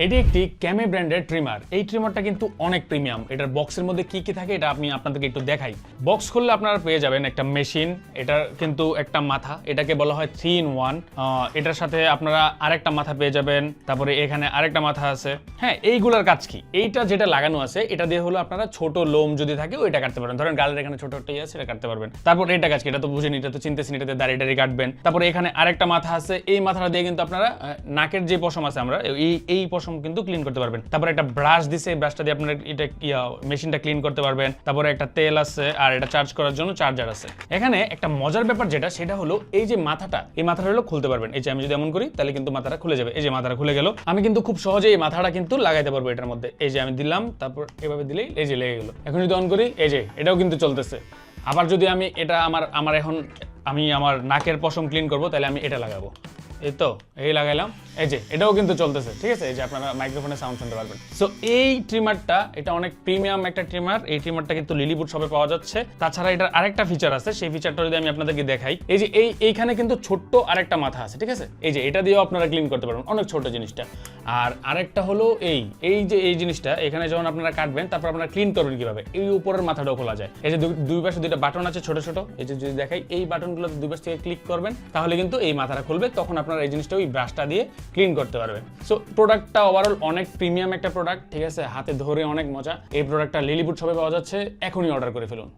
এটি একটি ক্যামে ব্র্যান্ডের ট্রিমার। এই ট্রিমারটা কিন্তু অনেক প্রিমিয়াম। এটার বক্সের মধ্যে কি কি থাকে এটা আমি আপনাদেরকে একটু দেখাই। বক্স খুললে আপনারা পেয়ে যাবেন একটা মেশিন, এটার কিন্তু একটা মাথা, এটাকে বলা হয় 3-in-1। এটার সাথে আপনারা আরেকটা মাথা পেয়ে যাবেন, তারপরে এখানে আরেকটা মাথা আছে। হ্যাঁ, এইগুলার কাজ কি? এইটা যেটা লাগানো আছে এটা দিয়ে হলো আপনারা ছোট লোম যদি থাকে ওইটা কাটতে পারবেন। ধরেন গালের এখানে ছোট একটা আছে, এটা কাটতে পারবেন। তারপর এটা কাজ কি? এটা তো বুঝেন, এটা তো চিনতেছেন, এটাতে দাড়ি টাড়ি কাটবেন। তারপরে এখানে আরেকটা মাথা আছে, এই মাথাটা দিয়ে কিন্তু আপনারা নাকের যে পশম আছে আমরা এই পশম কিন্তু ক্লিন করতে পারবেন। তারপরে একটা ব্রাশ দিছে, এই ব্রাশটা দিয়ে আপনারা এটা মেশিনটা ক্লিন করতে পারবেন। তারপরে একটা তেল আছে আর এটা চার্জ করার জন্য চার্জার আছে। এখানে একটা মজার ব্যাপার যেটা, সেটা হলো এই যে মাথাটা, এই মাথাটা হলো খুলতে পারবেন। এই যে আমি যদি এমন করি তাহলে কিন্তু মাথাটা খুলে যাবে। এই যে মাথাটা খুলে গেল, আমি কিন্তু খুব সহজে এই মাথাটা কিন্তু লাগাইতে পারবো এটার মধ্যে। এই যে আমি দিলাম, তারপর এভাবে দিলেই এই যে লেগে গেল। এখন যদি অন করি, এই যে এটাও কিন্তু চলতেছে। আবার যদি আমি এটা আমার এখন আমি আমার নাকের পশম ক্লিন করবো, তাহলে আমি এটা লাগাবো। এই তো এই লাগাইলাম, এই যে এটাও কিন্তু চলতেছে। ঠিক আছে, এই যে আপনারা মাইক্রোফোনে সাউন্ড শুনতে পারবেন। সো এই ট্রিমারটা, এটা অনেক প্রিমিয়াম একটা ট্রিমার। এই ট্রিমারটা কিন্তু লিলিপুট শপে পাওয়া যাচ্ছে। তাছাড়া এটার আরেকটা ফিচার আছে, সেই ফিচারটা যদি আমি আপনাদেরকে দেখাই, এই যে এইখানে কিন্তু ছোট্ট আরেকটা মাথা আছে। ঠিক আছে, এই যে এটা দিয়েও আপনারা ক্লিন করতে পারবেন, অনেক ছোট জিনিসটা। আর আরেকটা হলো এই জিনিসটা, এখানে যখন আপনারা কাটবেন তারপর আপনারা ক্লিন করবেন কিভাবে, এই উপরের মাথাটাও খোলা যায়। এই যে দুই পাশে দুইটা বাটন আছে ছোট ছোট, এই যে যদি দেখাই, এই বাটনগুলো দুই পাশ থেকে ক্লিক করবেন তাহলে কিন্তু এই মাথাটা খুলবে। তখন আপনারা এই জিনিসটা ওই ব্রাশটা দিয়ে ক্লিন করতে পারবেন। সো প্রোডাক্টটা ওভারঅল অনেক প্রিমিয়াম একটা প্রোডাক্ট। ঠিক আছে, হাতে ধরে অনেক মজা। এই প্রোডাক্টটা লিলিপুট শপে পাওয়া যাচ্ছে, এখনই অর্ডার করে ফেলুন।